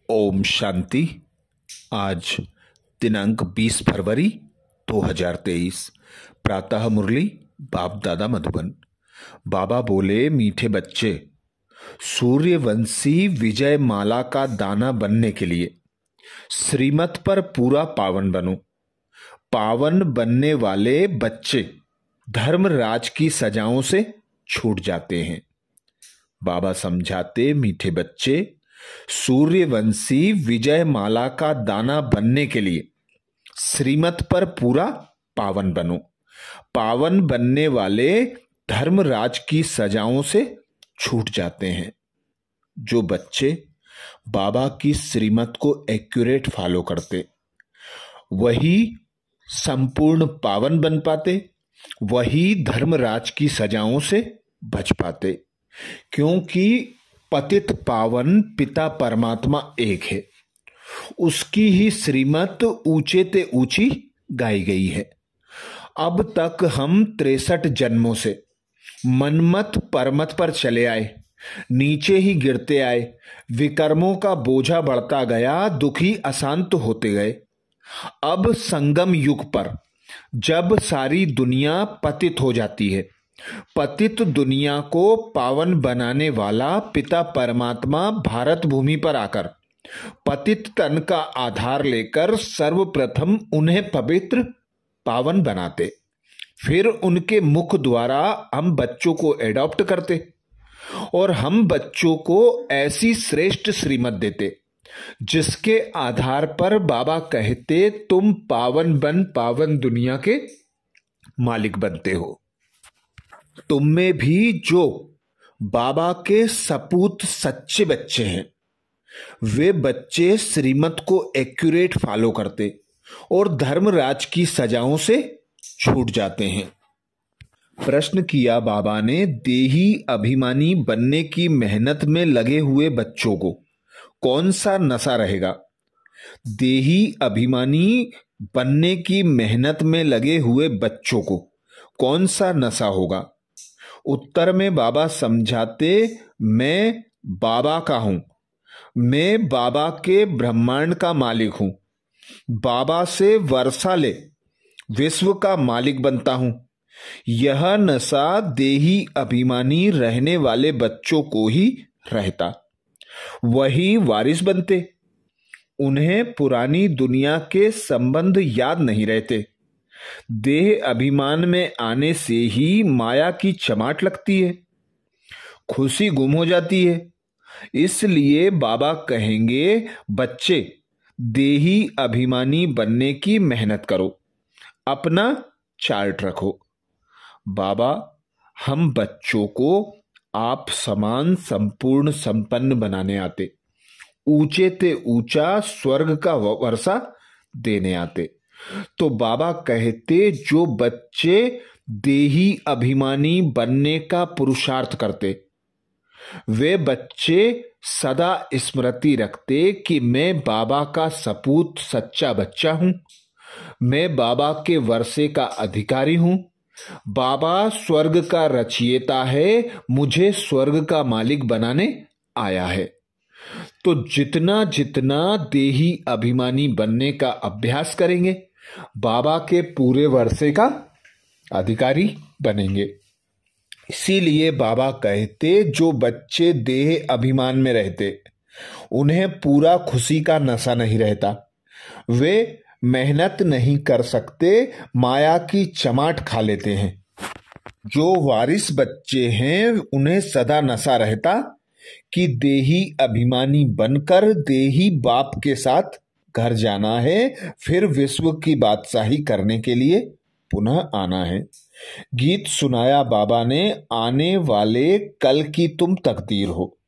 ओम शांति। आज दिनांक 20 फरवरी 2023। प्रातः मुरली बाप दादा मधुबन। बाबा बोले, मीठे बच्चे, सूर्यवंशी विजय माला का दाना बनने के लिए श्रीमत पर पूरा पावन बनो। पावन बनने वाले बच्चे धर्मराज की सजाओं से छूट जाते हैं। बाबा समझाते, मीठे बच्चे, सूर्यवंशी विजय माला का दाना बनने के लिए श्रीमत पर पूरा पावन बनो। पावन बनने वाले धर्मराज की सजाओं से छूट जाते हैं। जो बच्चे बाबा की श्रीमत को एक्यूरेट फॉलो करते, वही संपूर्ण पावन बन पाते, वही धर्मराज की सजाओं से बच पाते। क्योंकि पतित पावन पिता परमात्मा एक है, उसकी ही श्रीमत ऊंचे ते ऊंची गाई गई है। अब तक हम 63 जन्मों से मनमत परमत पर चले आए, नीचे ही गिरते आए, विकर्मों का बोझा बढ़ता गया, दुखी अशांत होते गए। अब संगम युग पर जब सारी दुनिया पतित हो जाती है, पतित दुनिया को पावन बनाने वाला पिता परमात्मा भारत भूमि पर आकर पतित तन का आधार लेकर सर्वप्रथम उन्हें पवित्र पावन बनाते, फिर उनके मुख द्वारा हम बच्चों को एडॉप्ट करते और हम बच्चों को ऐसी श्रेष्ठ श्रीमत देते जिसके आधार पर बाबा कहते, तुम पावन बन पावन दुनिया के मालिक बनते हो। तुम में भी जो बाबा के सपूत सच्चे बच्चे हैं, वे बच्चे श्रीमत को एक्यूरेट फॉलो करते और धर्मराज की सजाओं से छूट जाते हैं। प्रश्न किया बाबा ने, देही अभिमानी बनने की मेहनत में लगे हुए बच्चों को कौन सा नशा रहेगा? देही अभिमानी बनने की मेहनत में लगे हुए बच्चों को कौन सा नशा होगा? उत्तर में बाबा समझाते, मैं बाबा का हूं, मैं बाबा के ब्रह्मांड का मालिक हूं, बाबा से वर्षा ले विश्व का मालिक बनता हूं। यह नशा देही अभिमानी रहने वाले बच्चों को ही रहता, वही वारिस बनते। उन्हें पुरानी दुनिया के संबंध याद नहीं रहते। देह अभिमान में आने से ही माया की चमाट लगती है, खुशी गुम हो जाती है। इसलिए बाबा कहेंगे, बच्चे देही अभिमानी बनने की मेहनत करो, अपना चार्ट रखो। बाबा हम बच्चों को आप समान संपूर्ण संपन्न बनाने आते, ऊंचे ते ऊंचा स्वर्ग का वर्षा देने आते। तो बाबा कहते, जो बच्चे देही अभिमानी बनने का पुरुषार्थ करते, वे बच्चे सदा स्मृति रखते कि मैं बाबा का सपूत सच्चा बच्चा हूं, मैं बाबा के वर्षे का अधिकारी हूं, बाबा स्वर्ग का रचयिता है, मुझे स्वर्ग का मालिक बनाने आया है। तो जितना जितना देही अभिमानी बनने का अभ्यास करेंगे, बाबा के पूरे वर्षे का अधिकारी बनेंगे। इसीलिए बाबा कहते, जो बच्चे देह अभिमान में रहते, उन्हें पूरा खुशी का नशा नहीं रहता, वे मेहनत नहीं कर सकते, माया की चमाट खा लेते हैं। जो वारिस बच्चे हैं, उन्हें सदा नशा रहता कि देही अभिमानी बनकर देही बाप के साथ घर जाना है, फिर विश्व की बादशाही करने के लिए पुनः आना है। गीत सुनाया बाबा ने, आने वाले कल की तुम तकदीर हो,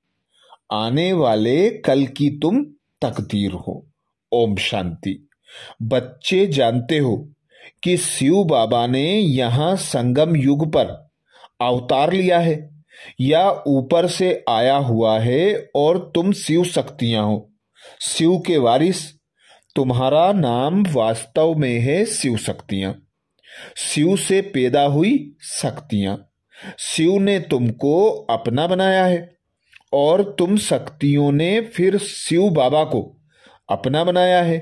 आने वाले कल की तुम तकदीर हो। ओम शांति। बच्चे जानते हो कि शिव बाबा ने यहां संगम युग पर अवतार लिया है या ऊपर से आया हुआ है, और तुम शिव शक्तियां हो, शिव के वारिस। तुम्हारा नाम वास्तव में है शिव शक्तियां, शिव से पैदा हुई शक्तियां। शिव ने तुमको अपना बनाया है और तुम शक्तियों ने फिर शिव बाबा को अपना बनाया है।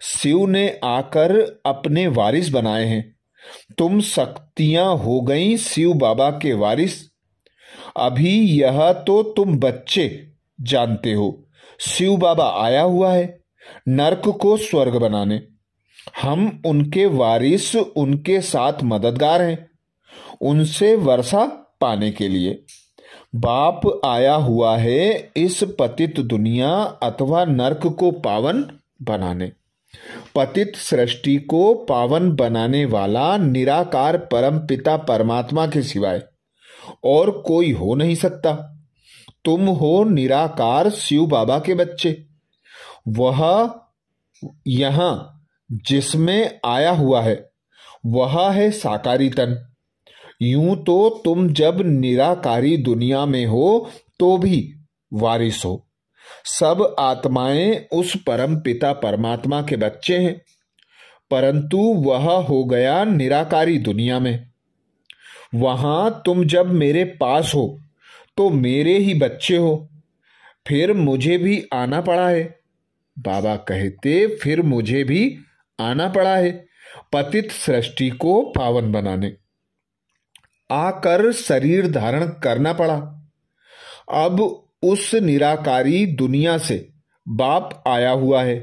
शिव ने आकर अपने वारिस बनाए हैं। तुम शक्तियां हो गई शिव बाबा के वारिस। अभी यह तो तुम बच्चे जानते हो। शिव बाबा आया हुआ है नरक को स्वर्ग बनाने। हम उनके वारिस, उनके साथ मददगार हैं, उनसे वर्षा पाने के लिए। बाप आया हुआ है इस पतित दुनिया अथवा नरक को पावन बनाने। पतित सृष्टि को पावन बनाने वाला निराकार परम पिता परमात्मा के सिवाय और कोई हो नहीं सकता। तुम हो निराकार शिव बाबा के बच्चे। वह यहां जिसमें आया हुआ है वह है साकारी तन। यूं तो तुम जब निराकारी दुनिया में हो तो भी वारिस हो। सब आत्माएं उस परम पिता परमात्मा के बच्चे हैं, परंतु वह हो गया निराकारी दुनिया में। वहां तुम जब मेरे पास हो तो मेरे ही बच्चे हो। फिर मुझे भी आना पड़ा है। बाबा कहते फिर मुझे भी आना पड़ा है पतित सृष्टि को पावन बनाने। आकर शरीर धारण करना पड़ा। अब उस निराकारी दुनिया से बाप आया हुआ है।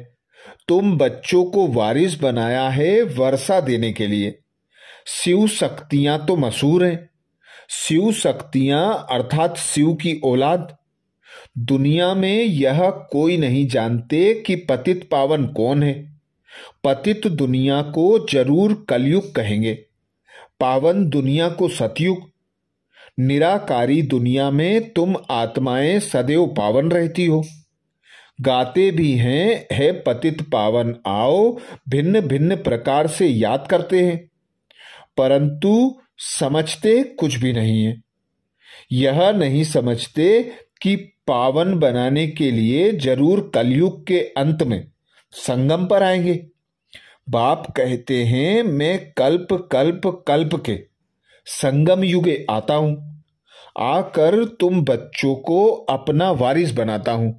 तुम बच्चों को वारिस बनाया है वर्षा देने के लिए। शिव शक्तियां तो मशहूर हैं। शिव शक्तियां अर्थात शिव की औलाद। दुनिया में यह कोई नहीं जानते कि पतित पावन कौन है। पतित दुनिया को जरूर कलयुग कहेंगे, पावन दुनिया को सतयुग। निराकारी दुनिया में तुम आत्माएं सदैव पावन रहती हो। गाते भी हैं, है पतित पावन आओ, भिन्न भिन्न प्रकार से याद करते हैं, परंतु समझते कुछ भी नहीं है। यह नहीं समझते कि पावन बनाने के लिए जरूर कलयुग के अंत में संगम पर आएंगे। बाप कहते हैं मैं कल्प कल्प कल्प के संगम युगे आता हूं। आकर तुम बच्चों को अपना वारिस बनाता हूं।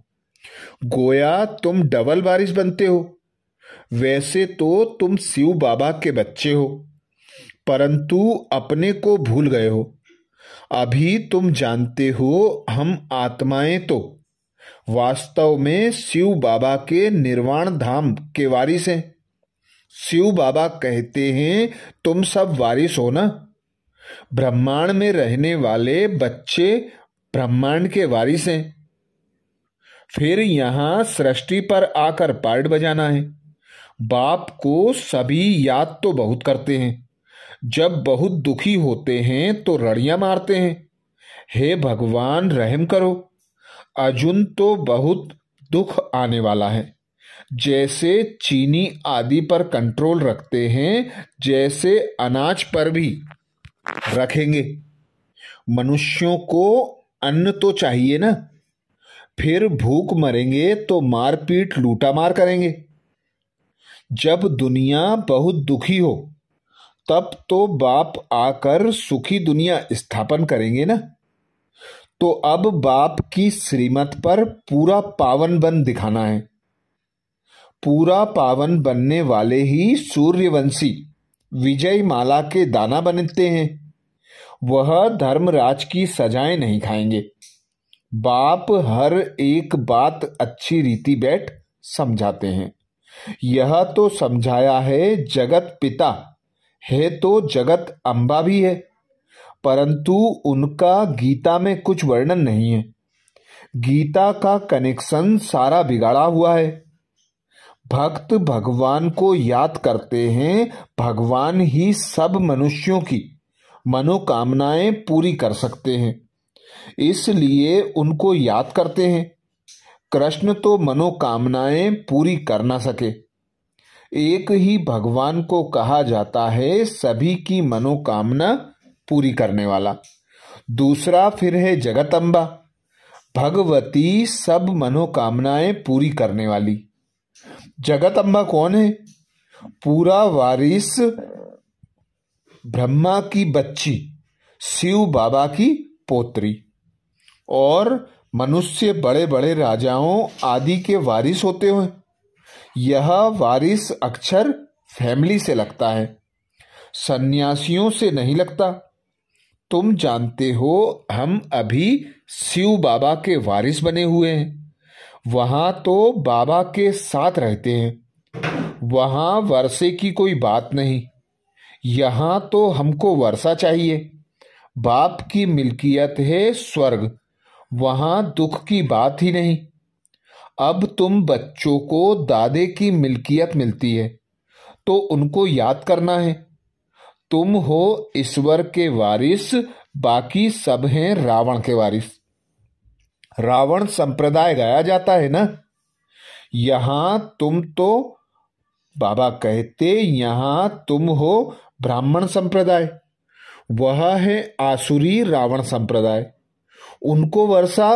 गोया तुम डबल वारिस बनते हो। वैसे तो तुम शिव बाबा के बच्चे हो, परंतु अपने को भूल गए हो। अभी तुम जानते हो हम आत्माएं तो वास्तव में शिव बाबा के निर्वाण धाम के वारिस हैं। शिव बाबा कहते हैं तुम सब वारिस हो ना। ब्रह्मांड में रहने वाले बच्चे ब्रह्मांड के वारिस हैं। फिर यहां सृष्टि पर आकर पार्ट बजाना है। बाप को सभी याद तो बहुत करते हैं। जब बहुत दुखी होते हैं तो रड़ियां मारते हैं, हे भगवान रहम करो। अर्जुन तो बहुत दुख आने वाला है। जैसे चीनी आदि पर कंट्रोल रखते हैं, जैसे अनाज पर भी रखेंगे। मनुष्यों को अन्न तो चाहिए ना। फिर भूख मरेंगे तो मारपीट लूटामार करेंगे। जब दुनिया बहुत दुखी हो तब तो बाप आकर सुखी दुनिया स्थापन करेंगे ना। तो अब बाप की श्रीमत पर पूरा पावन बन दिखाना है। पूरा पावन बनने वाले ही सूर्यवंशी विजय माला के दाना बनते हैं। वह धर्मराज की सजाएं नहीं खाएंगे। बाप हर एक बात अच्छी रीति बैठ समझाते हैं। यह तो समझाया है जगत पिता है तो जगत अम्बा भी है, परंतु उनका गीता में कुछ वर्णन नहीं है। गीता का कनेक्शन सारा बिगाड़ा हुआ है। भक्त भगवान को याद करते हैं, भगवान ही सब मनुष्यों की मनोकामनाएं पूरी कर सकते हैं, इसलिए उनको याद करते हैं। कृष्ण तो मनोकामनाएं पूरी कर ना सके। एक ही भगवान को कहा जाता है सभी की मनोकामना पूरी करने वाला। दूसरा फिर है जगदम्बा, भगवती सब मनोकामनाएं पूरी करने वाली। जगदम्बा कौन है? पूरा वारिस ब्रह्मा की बच्ची, शिव बाबा की पोत्री। और मनुष्य बड़े बड़े राजाओं आदि के वारिस होते हैं। यह वारिस अक्षर फैमिली से लगता है, सन्यासियों से नहीं लगता। तुम जानते हो हम अभी शिव बाबा के वारिस बने हुए हैं। वहां तो बाबा के साथ रहते हैं। वहां वर्षे की कोई बात नहीं। यहां तो हमको वर्षा चाहिए। बाप की मिल्कियत है स्वर्ग, वहां दुख की बात ही नहीं। अब तुम बच्चों को दादे की मिल्कियत मिलती है तो उनको याद करना है। तुम हो ईश्वर के वारिस, बाकी सब हैं रावण के वारिस। रावण संप्रदाय गाया जाता है ना। यहां तुम तो बाबा कहते यहां तुम हो ब्राह्मण संप्रदाय, वह है आसुरी रावण संप्रदाय। उनको वर्षा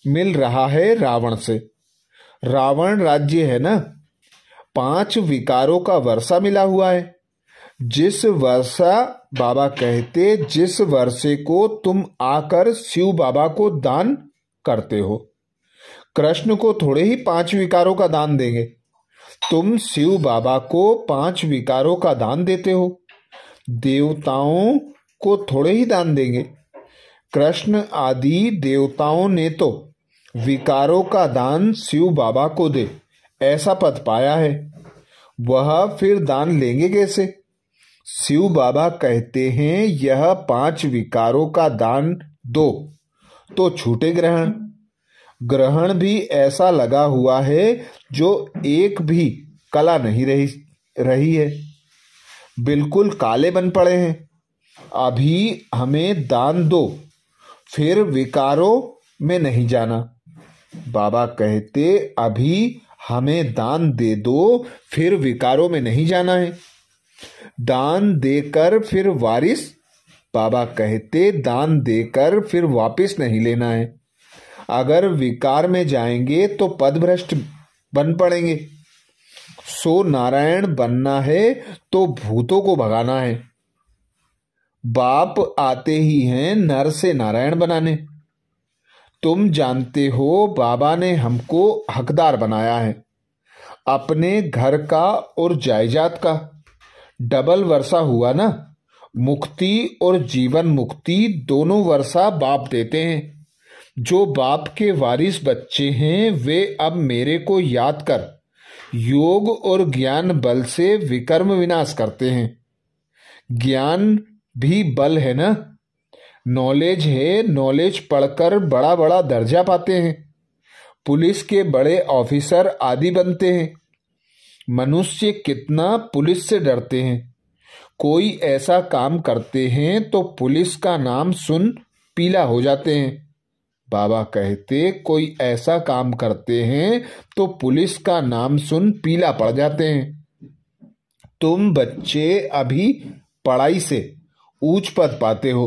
मिल रहा है रावण से। रावण राज्य है ना, 5 विकारों का वर्षा मिला हुआ है। जिस वर्षा बाबा कहते जिस वर्षे को तुम आकर शिव बाबा को दान करते हो, कृष्ण को थोड़े ही 5 विकारों का दान देंगे। तुम शिव बाबा को 5 विकारों का दान देते हो, देवताओं को थोड़े ही दान देंगे। कृष्ण आदि देवताओं ने तो विकारों का दान शिव बाबा को दे ऐसा पद पाया है, वह फिर दान लेंगे कैसे? शिव बाबा कहते हैं यह 5 विकारों का दान दो तो छूटे ग्रहण। ग्रहण भी ऐसा लगा हुआ है जो एक भी कला नहीं रही है, बिल्कुल काले बन पड़े हैं। अभी हमें दान दो, फिर विकारों में नहीं जाना। बाबा कहते अभी हमें दान दे दो, फिर विकारों में नहीं जाना है। दान देकर फिर वारिस, बाबा कहते दान देकर फिर वापस नहीं लेना है। अगर विकार में जाएंगे तो पदभ्रष्ट बन पड़ेंगे। सो नारायण बनना है तो भूतों को भगाना है। बाप आते ही हैं नर से नारायण बनाने। तुम जानते हो बाबा ने हमको हकदार बनाया है, अपने घर का और जायदाद का। डबल वर्षा हुआ ना, मुक्ति और जीवन मुक्ति दोनों वर्षा बाप देते हैं। जो बाप के वारिस बच्चे हैं वे अब मेरे को याद कर योग और ज्ञान बल से विकर्म विनाश करते हैं। ज्ञान भी बल है ना, नॉलेज है। नॉलेज पढ़कर बड़ा बड़ा दर्जा पाते हैं, पुलिस के बड़े ऑफिसर आदि बनते हैं। मनुष्य कितना पुलिस से डरते हैं। कोई ऐसा काम करते हैं तो पुलिस का नाम सुन पीला हो जाते हैं। बाबा कहते कोई ऐसा काम करते हैं तो पुलिस का नाम सुन पीला पड़ जाते हैं। तुम बच्चे अभी पढ़ाई से ऊंच पद पाते हो।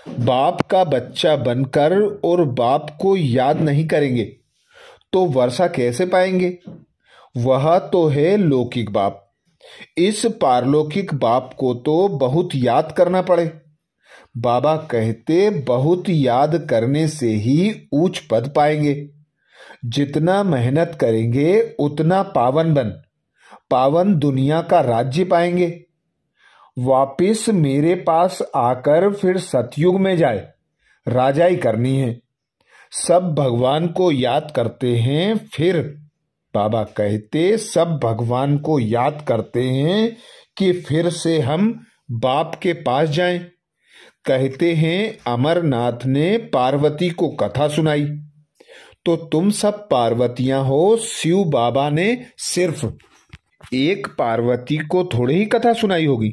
बाप का बच्चा बनकर और बाप को याद नहीं करेंगे तो वर्षा कैसे पाएंगे? वह तो है लौकिक बाप। इस पारलौकिक बाप को तो बहुत याद करना पड़े। बाबा कहते बहुत याद करने से ही ऊंच पद पाएंगे। जितना मेहनत करेंगे उतना पावन दुनिया का राज्य पाएंगे। वापिस मेरे पास आकर फिर सतयुग में जाए राजाई करनी है। सब भगवान को याद करते हैं। फिर बाबा कहते सब भगवान को याद करते हैं कि फिर से हम बाप के पास जाएं। कहते हैं अमरनाथ ने पार्वती को कथा सुनाई, तो तुम सब पार्वतियां हो। शिव बाबा ने सिर्फ एक पार्वती को थोड़ी ही कथा सुनाई होगी।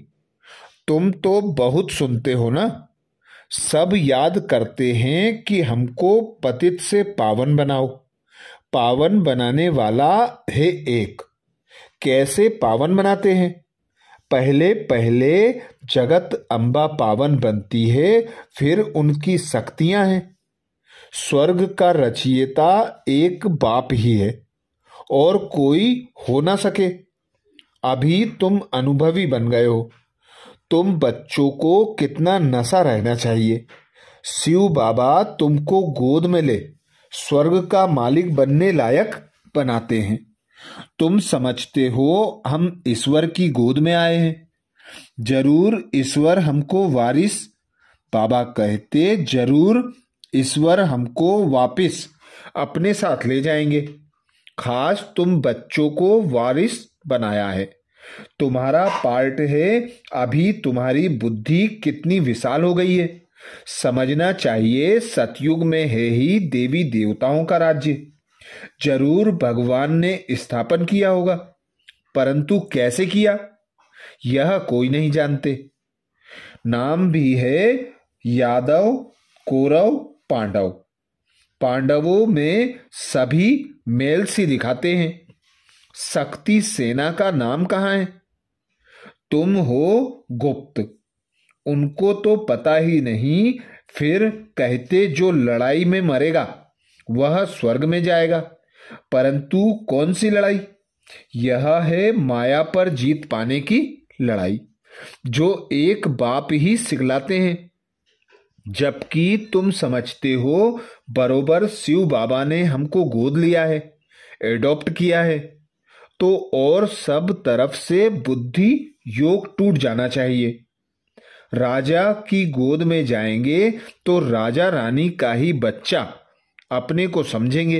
तुम तो बहुत सुनते हो ना। सब याद करते हैं कि हमको पतित से पावन बनाओ। पावन बनाने वाला है एक। कैसे पावन बनाते हैं? पहले पहले जगत अम्बा पावन बनती है, फिर उनकी शक्तियां हैं। स्वर्ग का रचयिता एक बाप ही है और कोई हो ना सके। अभी तुम अनुभवी बन गए हो। तुम बच्चों को कितना नशा रहना चाहिए। शिव बाबा तुमको गोद में ले स्वर्ग का मालिक बनने लायक बनाते हैं। तुम समझते हो हम ईश्वर की गोद में आए हैं, जरूर ईश्वर हमको वारिस, बाबा कहते, जरूर ईश्वर हमको वापिस अपने साथ ले जाएंगे। खास तुम बच्चों को वारिस बनाया है, तुम्हारा पार्ट है। अभी तुम्हारी बुद्धि कितनी विशाल हो गई है। समझना चाहिए सतयुग में है ही देवी देवताओं का राज्य, जरूर भगवान ने स्थापन किया होगा, परंतु कैसे किया यह कोई नहीं जानते। नाम भी है यादव, कौरव, पांडव। पांडवों में सभी मेल सी दिखाते हैं। शक्ति सेना का नाम कहाँ है? तुम हो गुप्त, उनको तो पता ही नहीं, फिर कहते जो लड़ाई में मरेगा वह स्वर्ग में जाएगा। परंतु कौन सी लड़ाई? यह है माया पर जीत पाने की लड़ाई, जो एक बाप ही सिखलाते हैं। जबकि तुम समझते हो बरोबर शिव बाबा ने हमको गोद लिया है, एडॉप्ट किया है, तो और सब तरफ से बुद्धि योग टूट जाना चाहिए। राजा की गोद में जाएंगे तो राजा रानी का ही बच्चा अपने को समझेंगे।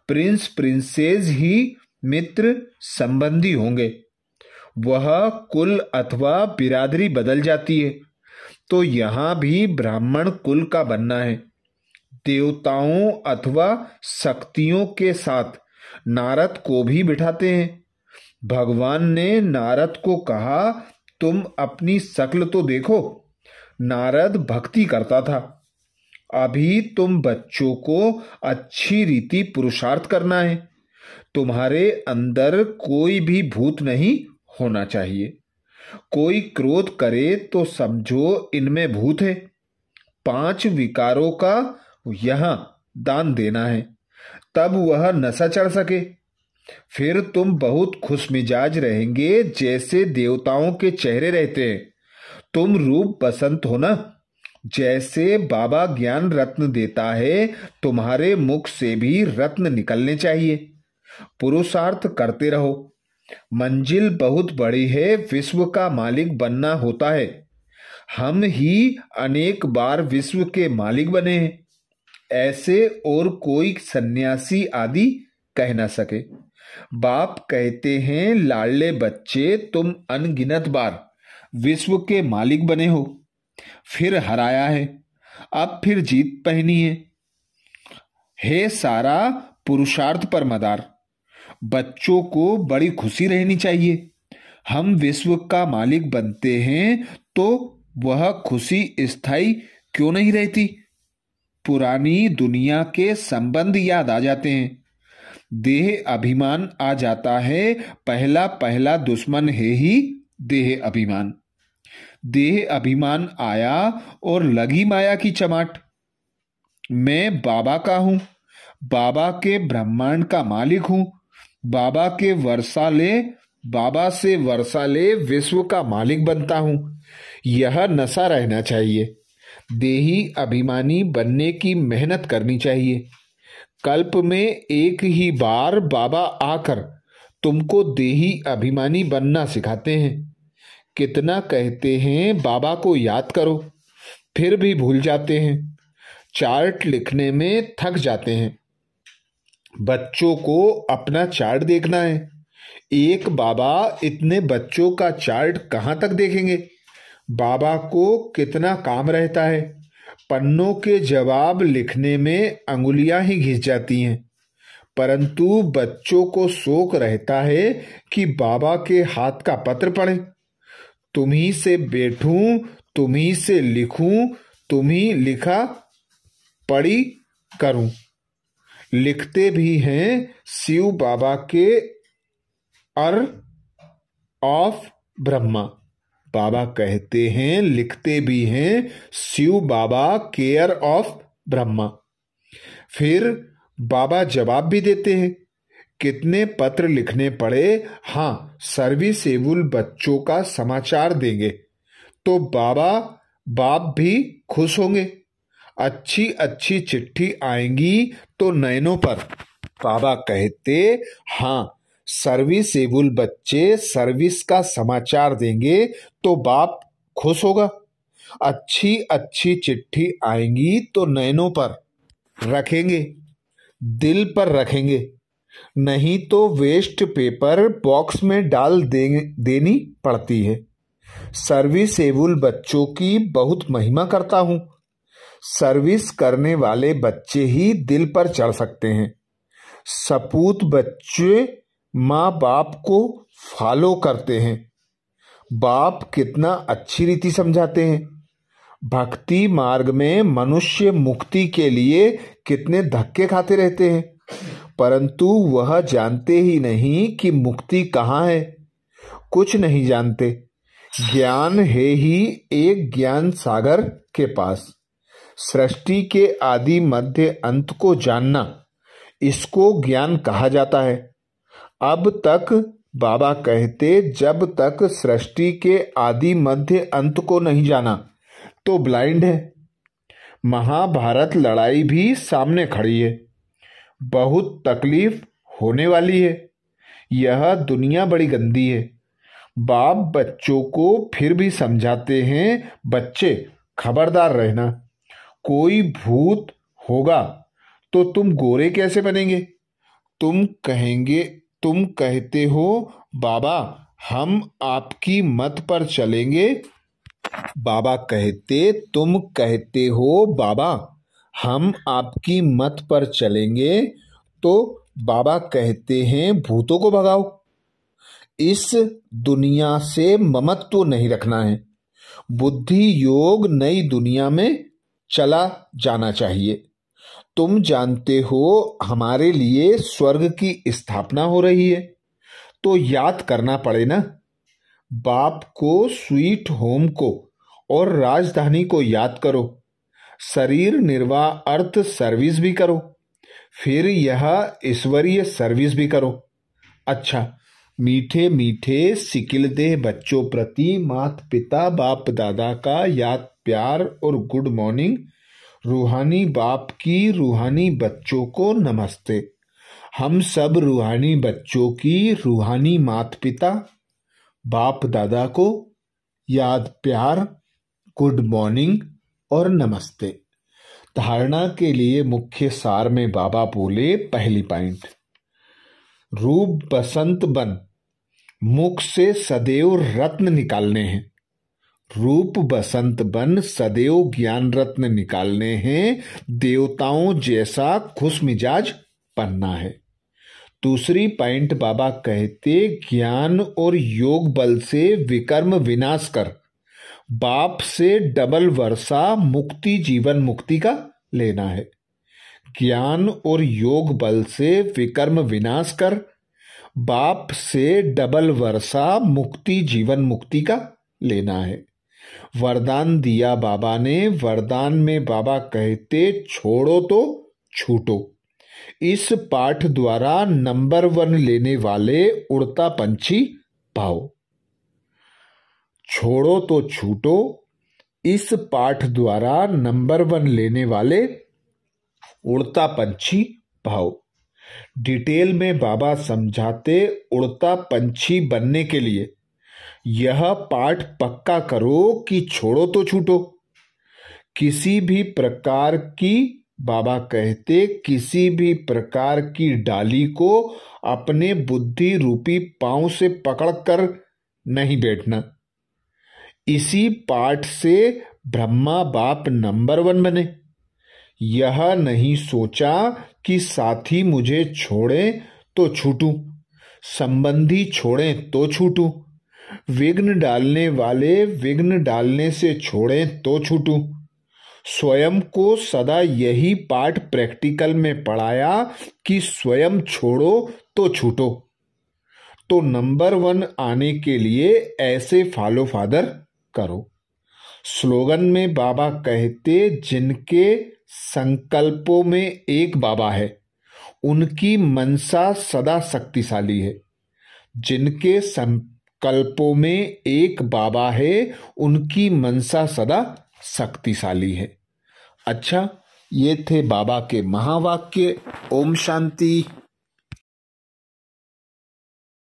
प्रिंस प्रिंसेस ही मित्र संबंधी होंगे। वह कुल अथवा बिरादरी बदल जाती है, तो यहां भी ब्राह्मण कुल का बनना है। देवताओं अथवा शक्तियों के साथ नारद को भी बिठाते हैं। भगवान ने नारद को कहा, तुम अपनी शक्ल तो देखो। नारद भक्ति करता था। अभी तुम बच्चों को अच्छी रीति पुरुषार्थ करना है। तुम्हारे अंदर कोई भी भूत नहीं होना चाहिए। कोई क्रोध करे तो समझो इनमें भूत है। 5 विकारों का यहां दान देना है, तब वह नशा चढ़ सके। फिर तुम बहुत खुशमिजाज रहेंगे, जैसे देवताओं के चेहरे रहते हैं। तुम रूप बसंत हो ना, जैसे बाबा ज्ञान रत्न देता है, तुम्हारे मुख से भी रत्न निकलने चाहिए। पुरुषार्थ करते रहो। मंजिल बहुत बड़ी है, विश्व का मालिक बनना होता है। हम ही अनेक बार विश्व के मालिक बने हैं, ऐसे और कोई सन्यासी आदि कह ना सके। बाप कहते हैं, लाडले बच्चे, तुम अनगिनत बार विश्व के मालिक बने हो, फिर हराया है, अब फिर जीत पहनी है सारा पुरुषार्थ पर मदार। बच्चों को बड़ी खुशी रहनी चाहिए। हम विश्व का मालिक बनते हैं तो वह खुशी स्थायी क्यों नहीं रहती? पुरानी दुनिया के संबंध याद आ जाते हैं, देह अभिमान आ जाता है। पहला पहला दुश्मन है ही देह अभिमान। देह अभिमान आया और लगी माया की चमाट। मैं बाबा का हूं, बाबा के ब्रह्मांड का मालिक हूं, बाबा से वर्षा ले विश्व का मालिक बनता हूं। यह नशा रहना चाहिए। देही अभिमानी बनने की मेहनत करनी चाहिए। कल्प में एक ही बार बाबा आकर तुमको देही अभिमानी बनना सिखाते हैं। कितना कहते हैं बाबा को याद करो, फिर भी भूल जाते हैं। चार्ट लिखने में थक जाते हैं। बच्चों को अपना चार्ट देखना है। एक बाबा इतने बच्चों का चार्ट कहाँ तक देखेंगे? बाबा को कितना काम रहता है। पन्नों के जवाब लिखने में अंगुलियां ही घिस जाती हैं, परंतु बच्चों को शौक रहता है कि बाबा के हाथ का पत्र पढ़ें। तुम्ही से बैठूं, तुम्ही से लिखूं, तुम्ही लिखा पढ़ी करूं। लिखते भी हैं शिव बाबा के अर ऑफ ब्रह्मा। बाबा कहते हैं, लिखते भी हैं शिव बाबा केयर ऑफ ब्रह्मा। फिर बाबा जवाब भी देते हैं। कितने पत्र लिखने पड़े? हाँ, सर्विसेबल बच्चों का समाचार देंगे तो बाप भी खुश होंगे। अच्छी अच्छी चिट्ठी आएंगी तो नयनों पर। बाबा कहते, हाँ, सर्विसेबल बच्चे सर्विस का समाचार देंगे तो बाप खुश होगा। अच्छी अच्छी चिट्ठी आएंगी तो नयनों पर रखेंगे, दिल पर रखेंगे, नहीं तो वेस्ट पेपर बॉक्स में डाल देनी पड़ती है। सर्विसेबल बच्चों की बहुत महिमा करता हूं। सर्विस करने वाले बच्चे ही दिल पर चढ़ सकते हैं। सपूत बच्चे माँ बाप को फॉलो करते हैं। बाप कितना अच्छी रीति समझाते हैं। भक्ति मार्ग में मनुष्य मुक्ति के लिए कितने धक्के खाते रहते हैं, परंतु वह जानते ही नहीं कि मुक्ति कहाँ है। कुछ नहीं जानते। ज्ञान है ही एक ज्ञान सागर के पास। सृष्टि के आदि मध्य अंत को जानना, इसको ज्ञान कहा जाता है। अब तक बाबा कहते, जब तक सृष्टि के आदि मध्य अंत को नहीं जाना तो ब्लाइंड है। महाभारत लड़ाई भी सामने खड़ी है। बहुत तकलीफ होने वाली है। यह दुनिया बड़ी गंदी है। बाप बच्चों को फिर भी समझाते हैं, बच्चे खबरदार रहना, कोई भूत होगा तो तुम गोरे कैसे बनेंगे। तुम कहते हो बाबा हम आपकी मत पर चलेंगे। बाबा कहते, तुम कहते हो बाबा हम आपकी मत पर चलेंगे, तो बाबा कहते हैं भूतों को भगाओ। इस दुनिया से ममत्व नहीं रखना है। बुद्धि योग नई दुनिया में चला जाना चाहिए। तुम जानते हो हमारे लिए स्वर्ग की स्थापना हो रही है, तो याद करना पड़े ना। बाप को, स्वीट होम को और राजधानी को याद करो। शरीर निर्वाह अर्थ सर्विस भी करो, फिर यह ईश्वरीय सर्विस भी करो। अच्छा, मीठे मीठे सिकिलदेह बच्चों प्रति माता पिता बाप दादा का याद प्यार और गुड मॉर्निंग। रूहानी बाप की रूहानी बच्चों को नमस्ते। हम सब रूहानी बच्चों की रूहानी माता पिता बाप दादा को याद प्यार, गुड मॉर्निंग और नमस्ते। धारणा के लिए मुख्य सार में बाबा बोले, पहली पॉइंट, रूप बसंत बन, मुख से सदैव रत्न निकालने हैं। रूप बसंत बन सदैव ज्ञान रत्न निकालने हैं। देवताओं जैसा खुश मिजाज बनना है। दूसरी पॉइंट बाबा कहते, ज्ञान और योग बल से विकर्म विनाश कर बाप से डबल वर्षा मुक्ति जीवन मुक्ति का लेना है। ज्ञान और योग बल से विकर्म विनाश कर बाप से डबल वर्षा मुक्ति जीवन मुक्ति का लेना है। वरदान दिया बाबा ने। वरदान में बाबा कहते, छोड़ो तो छूटो। इस पाठ द्वारा नंबर 1 लेने वाले उड़ता पंछी पाओ। छोड़ो तो छूटो, इस पाठ द्वारा नंबर 1 लेने वाले उड़ता पंछी पाओ। डिटेल में बाबा समझाते, उड़ता पंछी बनने के लिए यह पाठ पक्का करो कि छोड़ो तो छूटो। किसी भी प्रकार की, बाबा कहते, किसी भी प्रकार की डाली को अपने बुद्धि रूपी पांव से पकड़कर नहीं बैठना। इसी पाठ से ब्रह्मा बाप नंबर 1 बने। यह नहीं सोचा कि साथी मुझे छोड़े तो छूटूं, संबंधी छोड़ें तो छूटूं, विघ्न डालने वाले विघ्न डालने से छोड़ें तो छूटूं। स्वयं को सदा यही पाठ प्रैक्टिकल में पढ़ाया कि स्वयं छोड़ो तो छूटो। तो नंबर 1 आने के लिए ऐसे फॉलो फादर करो। स्लोगन में बाबा कहते, जिनके संकल्पों में एक बाबा है उनकी मनसा सदा शक्तिशाली है। जिनके संकल्पों में एक बाबा है उनकी मनसा सदा शक्तिशाली है। अच्छा, ये थे बाबा के महावाक्य। ओम शांति।